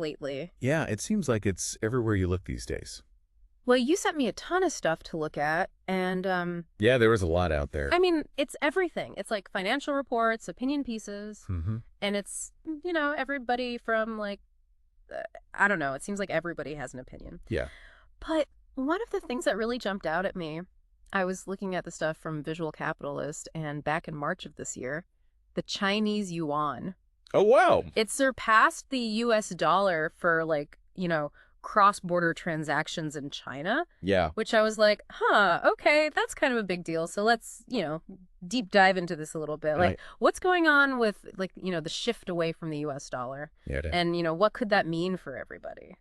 lately. Yeah, it seems like it's everywhere you look these days. Well, you sent me a ton of stuff to look at, and Yeah, there was a lot out there. I mean, it's everything. It's like financial reports, opinion pieces, Mm-hmm. and it's, everybody from like, I don't know, it seems like everybody has an opinion. Yeah. But one of the things that really jumped out at me, I was looking at the stuff from Visual Capitalist, and back in March of this year, the Chinese yuan. Oh, wow. It surpassed the US dollar for like, cross-border transactions in China, Yeah. which I was like, huh, okay, that's kind of a big deal. So let's, deep dive into this a little bit. Like, what's going on with, like, the shift away from the US dollar? Yeah. And, what could that mean for everybody?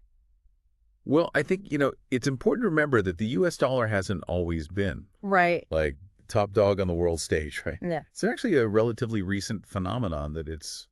Well, I think, it's important to remember that the U.S. dollar hasn't always been Right. like top dog on the world stage, right? Yeah. It's actually a relatively recent phenomenon that its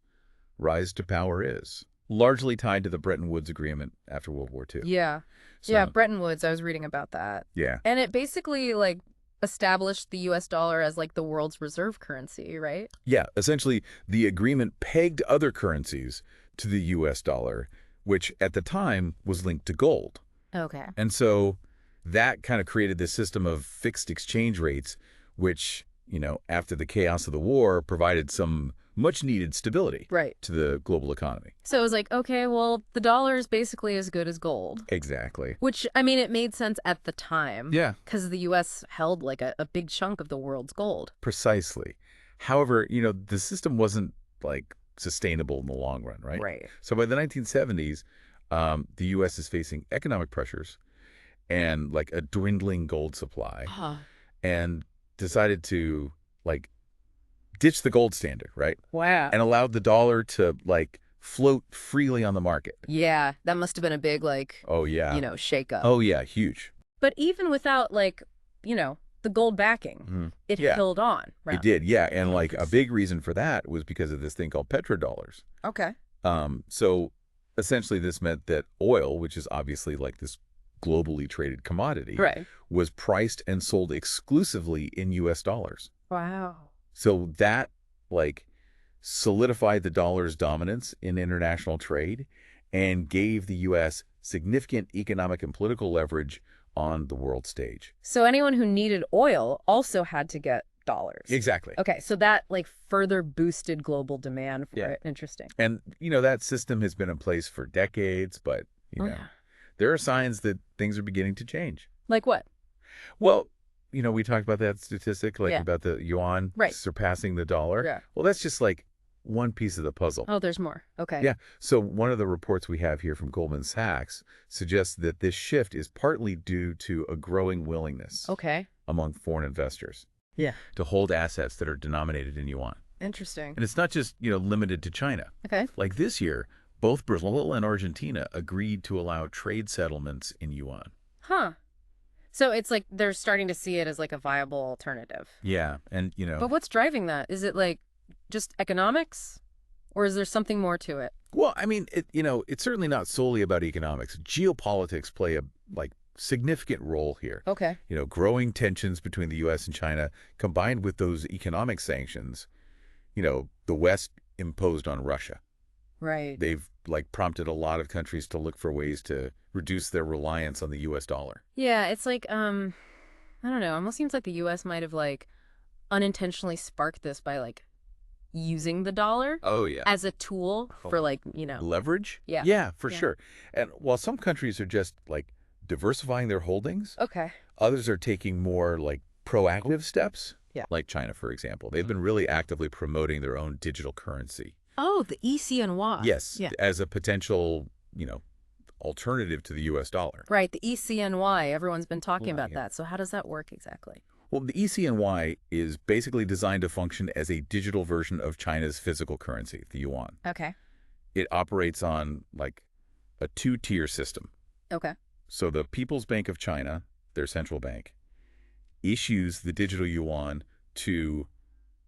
rise to power is, largely tied to the Bretton Woods Agreement after World War II. Yeah. So, Yeah, Bretton Woods, I was reading about that. Yeah. And it basically, like, established the US dollar as, like, the world's reserve currency, right? Yeah. Essentially, the agreement pegged other currencies to the U.S. dollar, which at the time was linked to gold. Okay. And so that kind of created this system of fixed exchange rates, which, after the chaos of the war, provided some much needed stability Right. to the global economy. So it was like, okay, well, the dollar is basically as good as gold. Exactly. Which, I mean, it made sense at the time. Yeah. Because the U.S. held, like, a big chunk of the world's gold. Precisely. However, the system wasn't, like, sustainable in the long run, right? Right. So by the 1970s, the U.S. is facing economic pressures and, like, a dwindling gold supply, and decided to, like, ditch the gold standard, right? Wow. And allowed the dollar to, like, float freely on the market. Yeah, that must have been a big, like, Oh, yeah. shake-up. Oh, yeah, huge. But even without, like, the gold backing, it held on, right? It did, yeah. And, like, a big reason for that was because of this thing called petrodollars. Okay. So essentially this meant that oil, which is obviously, like, this globally traded commodity, Right. was priced and sold exclusively in U.S. dollars. Wow. So that, like, solidified the dollar's dominance in international trade and gave the U.S. significant economic and political leverage on the world stage. So anyone who needed oil also had to get dollars. Exactly. Okay, so that, like, further boosted global demand for Yeah. it. Interesting. And, that system has been in place for decades, but, Yeah. there are signs that things are beginning to change. Like what? Well, we talked about that statistic, like, Yeah. about the yuan Right. surpassing the dollar. Yeah. Well, that's just, like, one piece of the puzzle. Oh, there's more. Okay. Yeah. So one of the reports we have here from Goldman Sachs suggests that this shift is partly due to a growing willingness Okay. among foreign investors Yeah. to hold assets that are denominated in yuan. Interesting. And it's not just, limited to China. Okay. Like this year, both Brazil and Argentina agreed to allow trade settlements in yuan. Huh. So it's like they're starting to see it as, like, a viable alternative. Yeah. And, But what's driving that? Is it, like, just economics? Or is there something more to it? well, I mean, it's certainly not solely about economics. Geopolitics play a, like, significant role here. Okay. Growing tensions between the U.S. and China, combined with those economic sanctions, the West imposed on Russia. Right. They've, like, prompted a lot of countries to look for ways to reduce their reliance on the U.S. dollar. Yeah, it's like, I don't know. Almost seems like the U.S. might have, like, unintentionally sparked this by, like, using the dollar Oh, yeah. as a tool for, like, Leverage? Yeah. Yeah, for Yeah. sure. And while some countries are just, like, diversifying their holdings, Okay. others are taking more, like, proactive steps. Yeah. Like China, for example. They've been really actively promoting their own digital currency. Oh, the ECNY. Yes, Yeah. as a potential, alternative to the U.S. dollar. Right, the ECNY. Everyone's been talking about Yeah. that. So how does that work exactly? Well, the ECNY is basically designed to function as a digital version of China's physical currency, the yuan. Okay. It operates on, like, a two-tier system. Okay. So the People's Bank of China, their central bank, issues the digital yuan to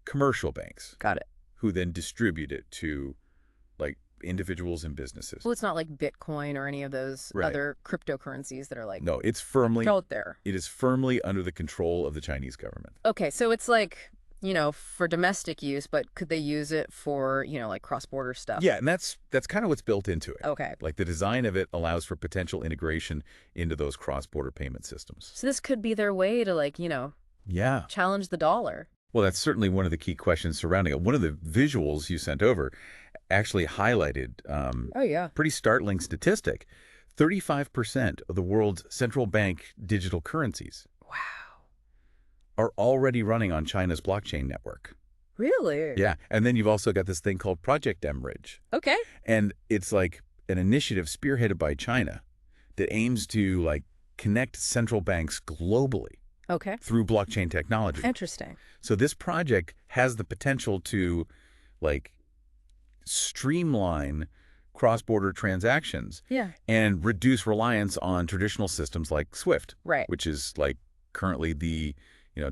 commercial banks, Got it. who then distribute it to, like, individuals and businesses. Well, it's not like Bitcoin or any of those Right. other cryptocurrencies that are, like, No, it's firmly out there. It is firmly under the control of the Chinese government. Okay, so it's like, for domestic use, but could they use it for, like cross-border stuff? Yeah, and that's kind of what's built into it. Okay. Like the design of it allows for potential integration into those cross-border payment systems. So this could be their way to Yeah. challenge the dollar. Well, that's certainly one of the key questions surrounding it. One of the visuals you sent over actually highlighted Oh, yeah. pretty startling statistic. 35% of the world's central bank digital currencies Wow. are already running on China's blockchain network. Really? Yeah. And then you've also got this thing called Project Mridge. Okay. And it's like an initiative spearheaded by China that aims to connect central banks globally Okay. through blockchain technology. Interesting. So this project has the potential to streamline cross-border transactions Yeah. and reduce reliance on traditional systems like SWIFT, Right. which is currently the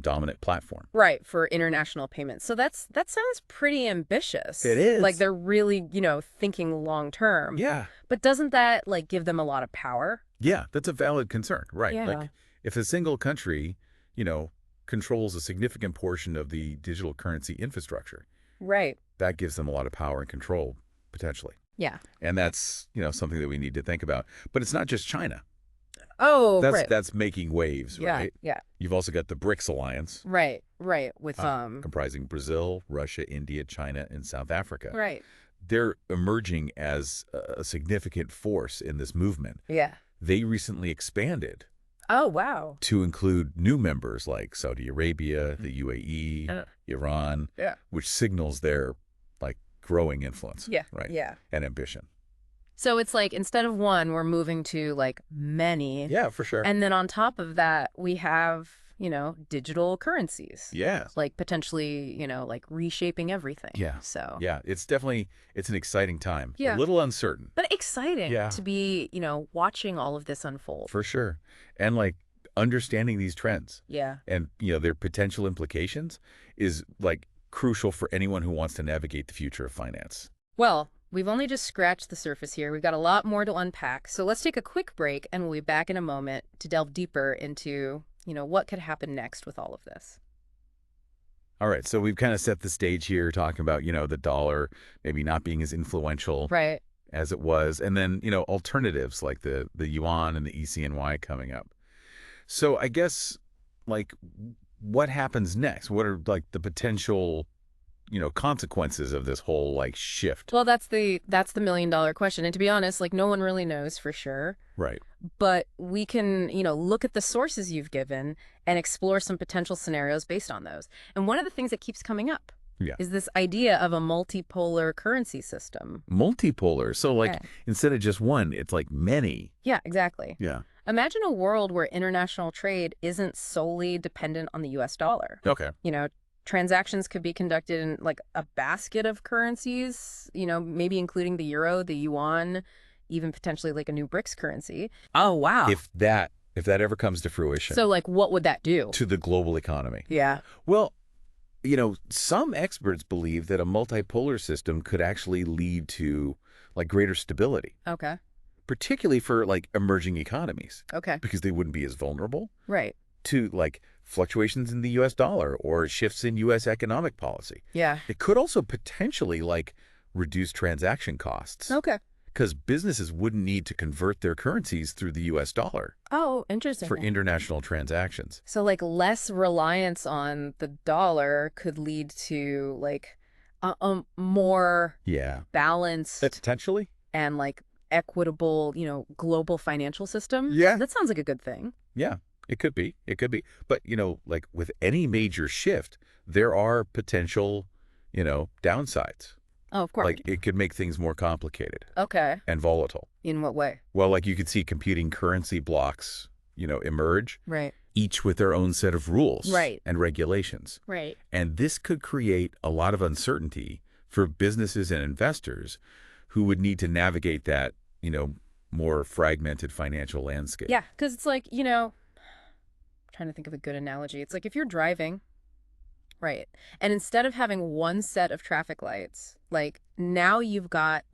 dominant platform. Right, for international payments. So that sounds pretty ambitious. It is. Like they're really, thinking long term. Yeah. But doesn't that give them a lot of power? Yeah, that's a valid concern, right? Yeah. Like if a single country, controls a significant portion of the digital currency infrastructure, Right. that gives them a lot of power and control potentially. Yeah. And that's, something that we need to think about. But it's not just China. Oh, right. That's making waves, Yeah. right? Yeah. You've also got the BRICS alliance, Right. Right. With comprising Brazil, Russia, India, China, and South Africa. Right. They're emerging as a significant force in this movement. Yeah. They recently expanded Oh, wow. to include new members like Saudi Arabia, the UAE, Iran, Yeah. which signals their growing influence, Yeah. right? Yeah. And ambition. So it's instead of one, we're moving to many. Yeah, for sure. And then on top of that, we have, digital currencies. Yeah. Potentially, reshaping everything. Yeah. So. Yeah, it's an exciting time. Yeah. A little uncertain. But exciting Yeah. to be, watching all of this unfold. For sure. And understanding these trends Yeah. and, their potential implications is crucial for anyone who wants to navigate the future of finance. Well, we've only just scratched the surface here. We've got a lot more to unpack. So let's take a quick break and we'll be back in a moment to delve deeper into, what could happen next with all of this. All right. So we've kind of set the stage here talking about, the dollar maybe not being as influential Right. as it was. And then, alternatives like the yuan and the ECNY coming up. So I guess what happens next? What are the potential, consequences of this whole shift? Well, that's the million-dollar question. And to be honest, no one really knows for sure. Right. But we can, look at the sources you've given and explore some potential scenarios based on those. And one of the things that keeps coming up is this idea of a multipolar currency system. Multipolar. So instead of just one, it's many. Yeah, exactly. Yeah. Imagine a world where international trade isn't solely dependent on the US dollar. Okay. Transactions could be conducted in a basket of currencies, maybe including the euro, the yuan, even potentially a new BRICS currency. Oh, wow. If that ever comes to fruition. So what would that do? To the global economy. Yeah. Well, some experts believe that a multipolar system could actually lead to greater stability. Okay. Particularly for emerging economies. Okay. Because they wouldn't be as vulnerable. Right. To fluctuations in the US dollar or shifts in US economic policy. Yeah. It could also potentially reduce transaction costs. Okay. Because businesses wouldn't need to convert their currencies through the US dollar. Oh, interesting. For international transactions. So less reliance on the dollar could lead to a more balanced Potentially. and equitable, global financial system. Yeah. That sounds like a good thing. Yeah, it could be. It could be. But, with any major shift, there are potential, downsides. Oh, of course. It could make things more complicated. Okay. And volatile. In what way? Well, you could see competing currency blocks, emerge. Right. Each with their own set of rules. Right. And regulations. Right. And this could create a lot of uncertainty for businesses and investors who would need to navigate that, more fragmented financial landscape. Yeah, because it's trying to think of a good analogy. It's if you're driving, right, and instead of having one set of traffic lights, now you've got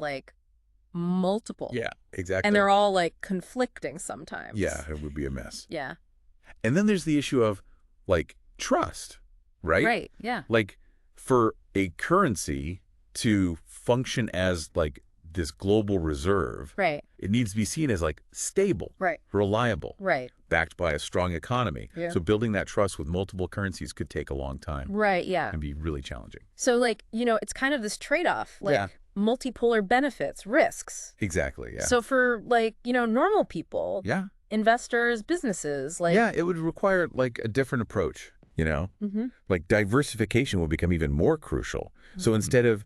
multiple. Yeah, exactly. And they're all conflicting sometimes. Yeah, it would be a mess. Yeah. And then there's the issue of trust. right? Right. Yeah. Like, for a currency to function as, like, this global reserve, Right. it needs to be seen as, like, stable, Right. reliable, Right. backed by a strong economy. Yeah. So building that trust with multiple currencies could take a long time Right. Yeah. and be really challenging. So, like, it's kind of this trade-off, like Yeah. multipolar benefits, risks. Exactly, yeah. So for like, normal people, Yeah. investors, businesses, like, Yeah, it would require, like, a different approach, hmm Like, diversification will become even more crucial. So instead of,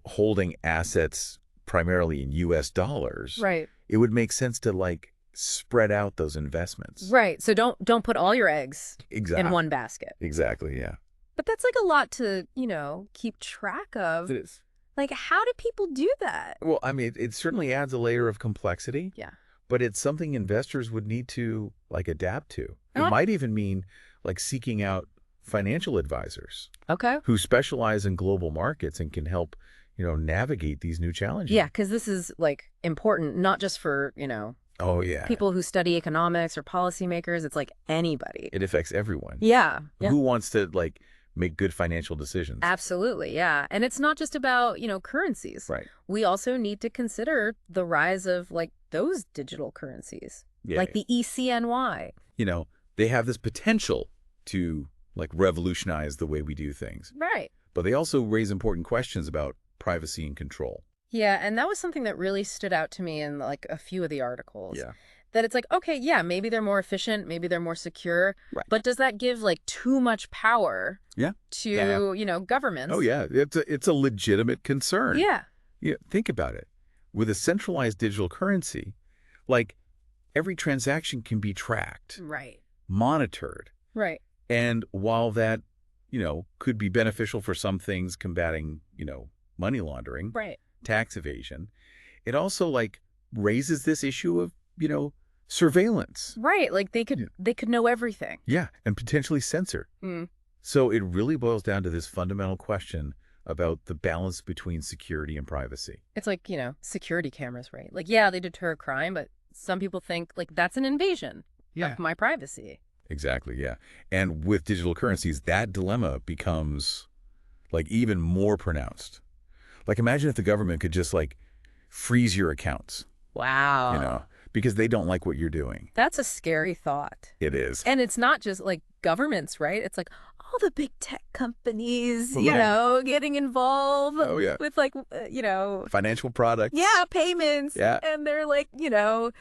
holding assets primarily in U.S. dollars, right. it would make sense to, like, spread out those investments. Right. So don't put all your eggs in one basket. Exactly, yeah. But that's like a lot to, keep track of. It is. Like, how do people do that? Well, I mean, it certainly adds a layer of complexity, Yeah. but it's something investors would need to, like, adapt to. It might even mean, like, seeking out financial advisors Okay. who specialize in global markets and can help, navigate these new challenges. Yeah, because this is like important, not just for, Oh, yeah. people who study economics or policymakers. It's like anybody. It affects everyone. Yeah. Yeah. Who wants to, like, make good financial decisions? Absolutely, yeah. And it's not just about, currencies. Right. We also need to consider the rise of, like, those digital currencies, Yeah. like the ECNY. They have this potential to, like, revolutionize the way we do things. Right. But they also raise important questions about privacy and control. Yeah, and that was something that really stood out to me in, like, a few of the articles. Yeah. That it's like, okay, yeah, maybe they're more efficient, maybe they're more secure, Right. but does that give, like, too much power Yeah. to, governments? Oh, yeah. It's a legitimate concern. Yeah. Yeah. Think about it. With a centralized digital currency, like, every transaction can be tracked, Right. monitored. Right. And while that, could be beneficial for some things combating, money laundering, Right. tax evasion, it also, like, raises this issue of, surveillance. Right. Like they could know everything. Yeah, and potentially censor. Mm. So it really boils down to this fundamental question about the balance between security and privacy. It's like, security cameras, right? Like, yeah, they deter crime, but some people think, like, that's an invasion of my privacy. Exactly, yeah. And with digital currencies, that dilemma becomes, like, even more pronounced. Like, imagine if the government could just, like, freeze your accounts, Wow. because they don't like what you're doing. That's a scary thought. It is. And it's not just like governments, right? It's like all the big tech companies, Right. getting involved Oh, yeah. with like, Financial products. yeah, payments. Yeah. And they're like,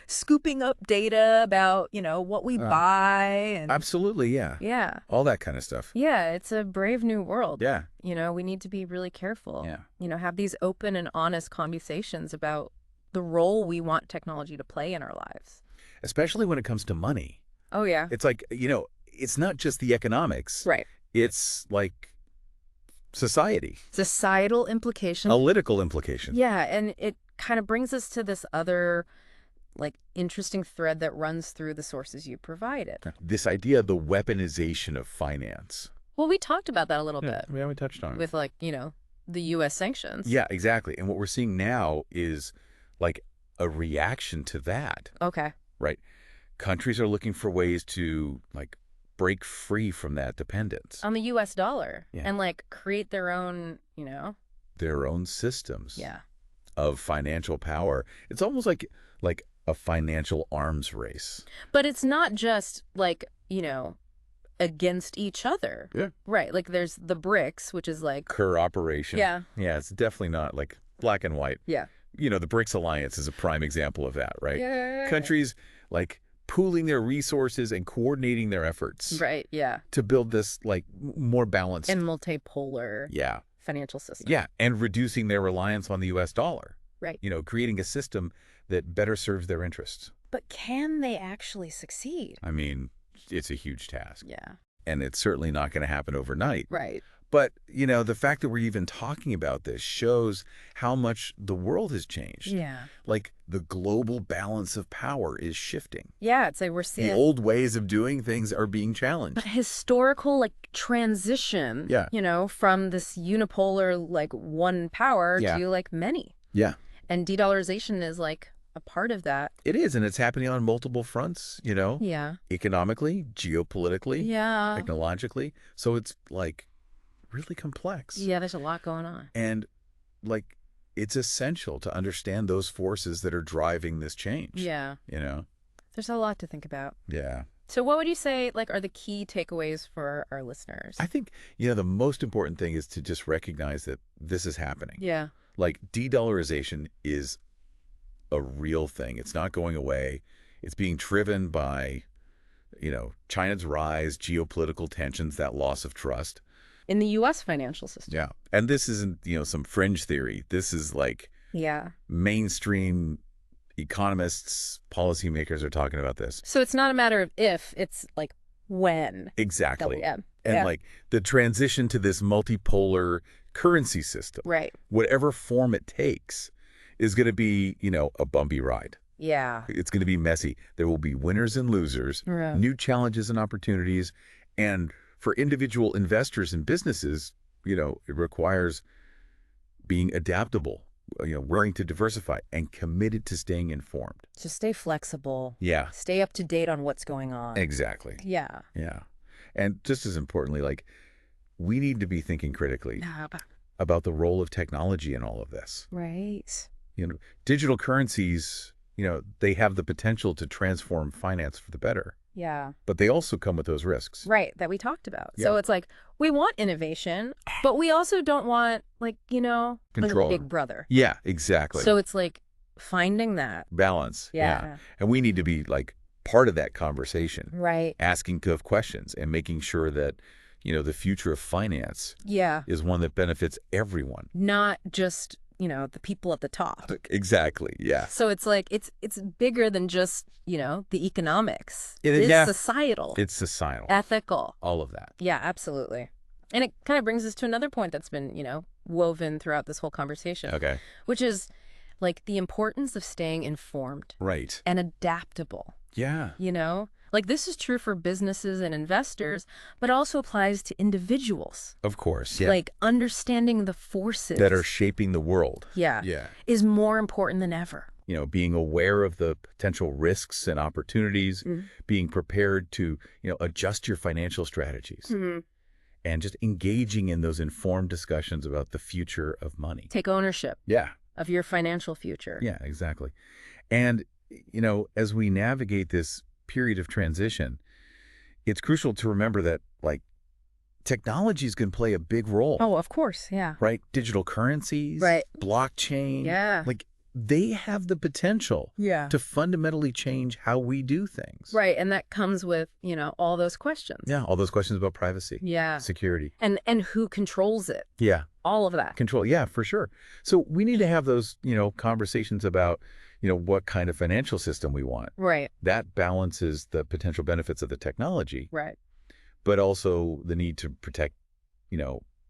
scooping up data about, what we buy. And Absolutely, yeah. yeah. All that kind of stuff. Yeah, it's a brave new world. Yeah. We need to be really careful. Yeah. Have these open and honest conversations about the role we want technology to play in our lives. Especially when it comes to money. Oh, yeah. It's like, it's not just the economics. Right. It's, like, society. Societal implications. Political implications. Yeah, and it kind of brings us to this other, like, interesting thread that runs through the sources you provided. This idea of the weaponization of finance. Well, we talked about that a little bit Yeah, we touched on it. with, like, the U.S. sanctions. Yeah, exactly. And what we're seeing now is, like, a reaction to that, Okay. right? Countries are looking for ways to, like, break free from that dependence. On the U.S. dollar. Yeah. And, like, create their own, Their own systems yeah. of financial power. It's almost like a financial arms race. But it's not just, like, against each other. Yeah. Right. Like, there's the BRICS, which is like... Cooperation. Yeah. Yeah, it's definitely not, like, black and white. Yeah. The BRICS alliance is a prime example of that, right? Yeah. Countries, like, pooling their resources and coordinating their efforts Right, yeah. to build this, like, more balanced... And multipolar yeah. financial system. Yeah, and reducing their reliance on the U.S. dollar. Right. Creating a system that better serves their interests. But can they actually succeed? I mean, it's a huge task. Yeah. And it's certainly not going to happen overnight. Right. But, the fact that we're even talking about this shows how much the world has changed. Yeah. Like, the global balance of power is shifting. Yeah, it's like we're seeing... The old ways of doing things are being challenged. But historical, like, transition, Yeah. From this unipolar, like, one power Yeah. to, like, many. Yeah. And de-dollarization is, like, a part of that. It is, and it's happening on multiple fronts, Yeah. economically, geopolitically, Yeah. technologically. So it's like really complex. Yeah, there's a lot going on. And like it's essential to understand those forces that are driving this change. Yeah. There's a lot to think about. Yeah. So what would you say, like, are the key takeaways for our listeners? I think, the most important thing is to just recognize that this is happening. Yeah. Like de-dollarization is a real thing. It's not going away. It's being driven by, China's rise, geopolitical tensions, that loss of trust. In the U.S. financial system. Yeah. And this isn't, some fringe theory. This is like mainstream economists, policymakers are talking about this. So it's not a matter of if, it's like when. Exactly. And like the transition to this multipolar currency system, right, whatever form it takes, is going to be, a bumpy ride. Yeah. It's going to be messy. There will be winners and losers, new challenges and opportunities. And for individual investors and businesses, it requires being adaptable, willing to diversify and committed to staying informed. So stay flexible. Yeah. Stay up to date on what's going on. Exactly. Yeah. Yeah. And just as importantly, like, we need to be thinking critically about the role of technology in all of this. Right. Digital currencies, they have the potential to transform finance for the better. Yeah. But they also come with those risks. Right, that we talked about. Yeah. So it's like, we want innovation, but we also don't want, like, control. like a big brother. Yeah, exactly. So it's like finding that balance. Yeah. And we need to be like part of that conversation. Right. Asking tough questions and making sure that, the future of finance is one that benefits everyone. Not just, the people at the top. Exactly. Yeah. So it's like, it's bigger than just, the economics. It's societal. It's societal. Ethical. All of that. Yeah, absolutely. And it kind of brings us to another point that's been, woven throughout this whole conversation. Okay. Which is like the importance of staying informed. Right. And adaptable. Yeah. Like this is true for businesses and investors, but also applies to individuals. Of course. Yeah. Like understanding the forces that are shaping the world. Yeah. Is more important than ever. Being aware of the potential risks and opportunities, being prepared to, adjust your financial strategies. And just engaging in those informed discussions about the future of money. Take ownership. Yeah. Of your financial future. Yeah, exactly. And, as we navigate this period of transition, it's crucial to remember that, like, technologies can play a big role. Oh, of course, yeah. Right? Digital currencies, right? Blockchain. Yeah. Like, they have the potential to fundamentally change how we do things. Right, and that comes with, all those questions. Yeah, all those questions about privacy. Yeah. Security. And who controls it. Yeah. All of that. Control, yeah, for sure. So we need to have those, conversations about, what kind of financial system we want. Right. That balances the potential benefits of the technology. Right. But also the need to protect,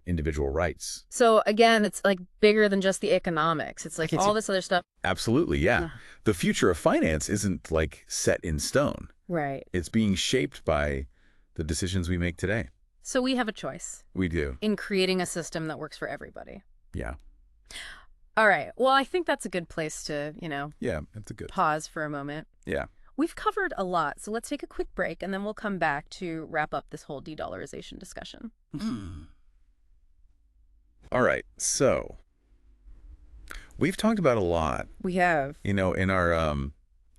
individual rights. So again, it's like bigger than just the economics. It's like all this other stuff. Absolutely, yeah. The future of finance isn't like set in stone. Right. It's being shaped by the decisions we make today. So we have a choice. We do. In creating a system that works for everybody. Yeah. All right. Well, I think that's a good place to, Yeah, that's a good pause for a moment. Yeah. We've covered a lot, so let's take a quick break, and then we'll come back to wrap up this whole de-dollarization discussion. All right. So we've talked about a lot. We have. In our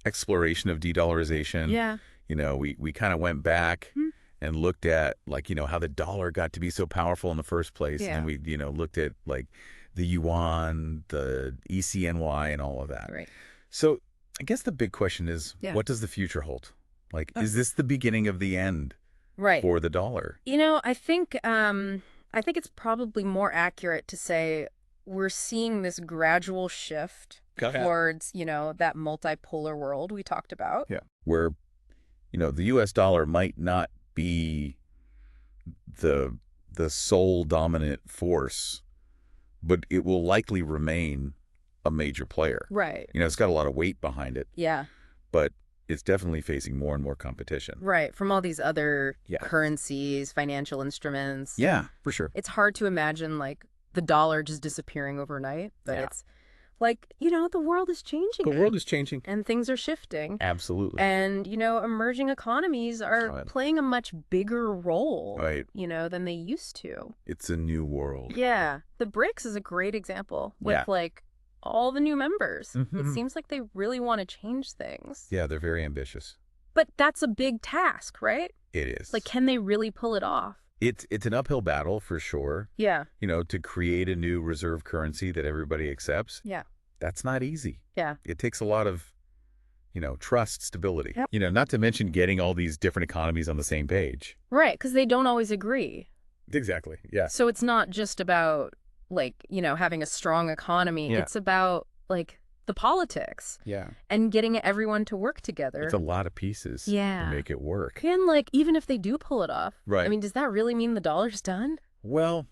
exploration of de-dollarization. Yeah. We kind of went back and looked at, like, how the dollar got to be so powerful in the first place. Yeah. And we, looked at, like, the yuan, the ECNY, and all of that. Right. So I guess the big question is, what does the future hold? Like, is this the beginning of the end for the dollar? I think it's probably more accurate to say we're seeing this gradual shift towards, that multipolar world we talked about. Yeah. Where, the U.S. dollar might not be the sole dominant force, but it will likely remain a major player. Right. It's got a lot of weight behind it. Yeah. But it's definitely facing more and more competition. Right. From all these other currencies, financial instruments. Yeah, for sure. It's hard to imagine, like, the dollar just disappearing overnight. But it's like, the world is changing. The world is changing. And things are shifting. Absolutely. And, emerging economies are playing a much bigger role, Right. Than they used to. It's a new world. Yeah. The BRICS is a great example with, like, all the new members. It seems like they really want to change things. Yeah, they're very ambitious. But that's a big task, right? It is. Like, can they really pull it off? It's an uphill battle for sure. Yeah. To create a new reserve currency that everybody accepts. Yeah. That's not easy. Yeah. It takes a lot of, trust, stability. Yep. Not to mention getting all these different economies on the same page. Right, because they don't always agree. Exactly. Yeah. So it's not just about, like, having a strong economy. Yeah. It's about, like, the politics. Yeah. And getting everyone to work together. It's a lot of pieces to make it work. And, like, even if they do pull it off. Right. I mean, does that really mean the dollar's done? Well,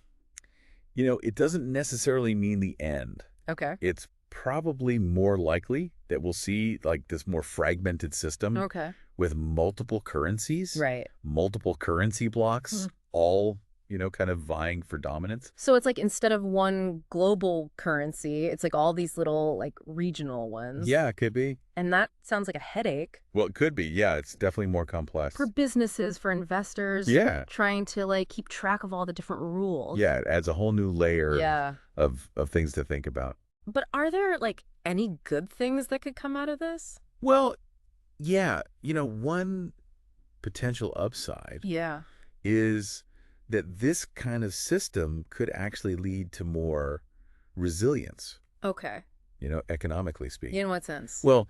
it doesn't necessarily mean the end. Okay. It's probably more likely that we'll see, like, this more fragmented system. Okay. With multiple currencies. Right. Multiple currency blocks, all kind of vying for dominance. So it's like instead of one global currency, it's like all these little, like, regional ones. Yeah, it could be. And that sounds like a headache. Well, it could be. Yeah, it's definitely more complex. For businesses, for investors. Yeah. Trying to, like, keep track of all the different rules. Yeah, it adds a whole new layer Yeah. of things to think about. But are there, like, any good things that could come out of this? Well, yeah. One potential upside is that this kind of system could actually lead to more resilience, Okay. economically speaking. In what sense? Well,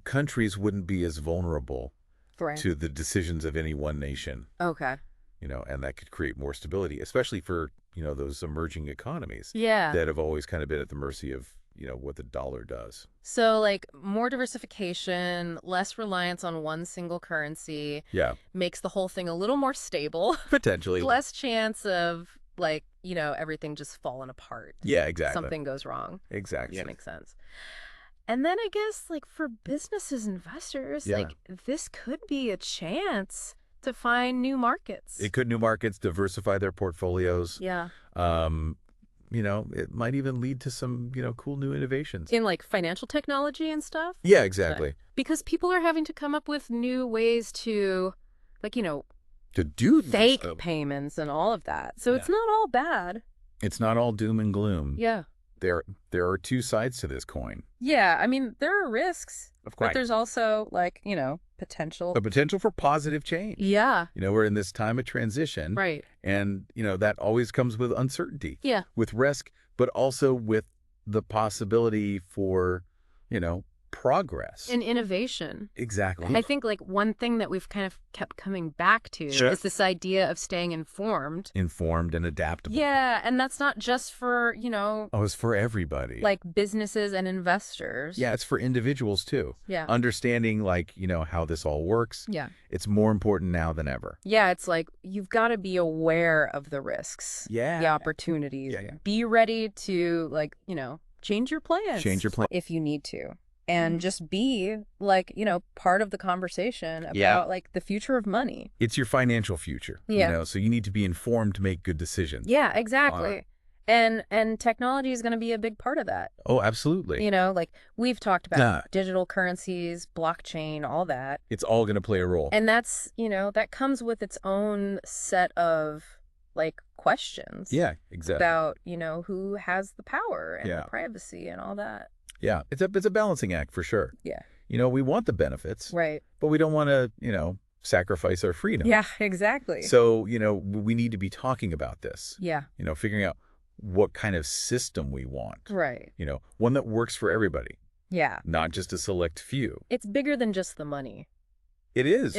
countries wouldn't be as vulnerable Right. to the decisions of any one nation, Okay. and that could create more stability, especially for, those emerging economies Yeah. that have always kind of been at the mercy of, what the dollar does. So, like, more diversification, less reliance on one single currency. Yeah. Makes the whole thing a little more stable. Potentially. Less chance of, like, everything just falling apart. Yeah, exactly. Something goes wrong. Exactly. That makes sense. And then I guess, like, for businesses, investors, like, this could be a chance to find new markets. It could new markets, diversify their portfolios. Yeah. It might even lead to some, cool new innovations. In, like, financial technology and stuff? Yeah, exactly. Because people are having to come up with new ways to, like, to do fake payments and all of that. So it's not all bad. It's not all doom and gloom. Yeah. There are two sides to this coin. Yeah, I mean, there are risks. Of course. But there's also, like, potential. A potential for positive change. Yeah. We're in this time of transition. Right. And, that always comes with uncertainty. Yeah. With risk, but also with the possibility for, progress. And innovation. Exactly. I think, like, one thing that we've kind of kept coming back to is this idea of staying informed. Informed and adaptable. Yeah, and that's not just for, Oh, it's for everybody. like, businesses and investors. Yeah, it's for individuals, too. Yeah. Understanding, like, how this all works. Yeah. It's more important now than ever. Yeah, it's like you've got to be aware of the risks. Yeah. The opportunities. Yeah. Be ready to, like, change your plans. Change your plan. If you need to. And just be, like, part of the conversation about, like, the future of money. It's your financial future. Yeah. So you need to be informed to make good decisions. Yeah, exactly. And technology is going to be a big part of that. Oh, absolutely. Like, we've talked about digital currencies, blockchain, all that. It's all going to play a role. And that's, that comes with its own set of, like, questions. Yeah, exactly. About, who has the power and Yeah. the privacy and all that. Yeah, it's a balancing act for sure. Yeah. We want the benefits. Right. But we don't want to, sacrifice our freedom. Yeah, exactly. So, we need to be talking about this. Yeah. Figuring out what kind of system we want. Right. One that works for everybody. Yeah. Not just a select few. It's bigger than just the money. It is.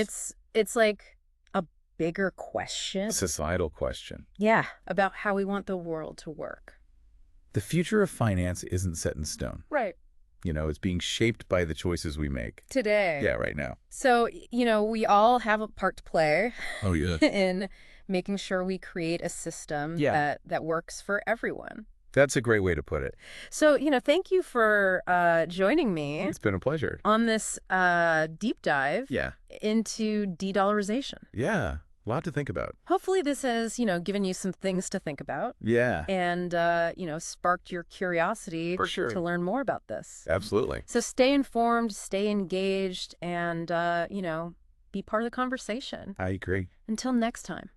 It's like a bigger question. Societal question. Yeah, about how we want the world to work. The future of finance isn't set in stone. Right. It's being shaped by the choices we make. Today. Yeah, right now. So, we all have a part to play. Oh, yeah. In making sure we create a system that works for everyone. That's a great way to put it. So, thank you for joining me. It's been a pleasure. On this deep dive into de-dollarization. Yeah. A lot to think about. Hopefully this has, given you some things to think about Yeah, and, sparked your curiosity for sure. to learn more about this. Absolutely. So stay informed, stay engaged, and, be part of the conversation. I agree. Until next time.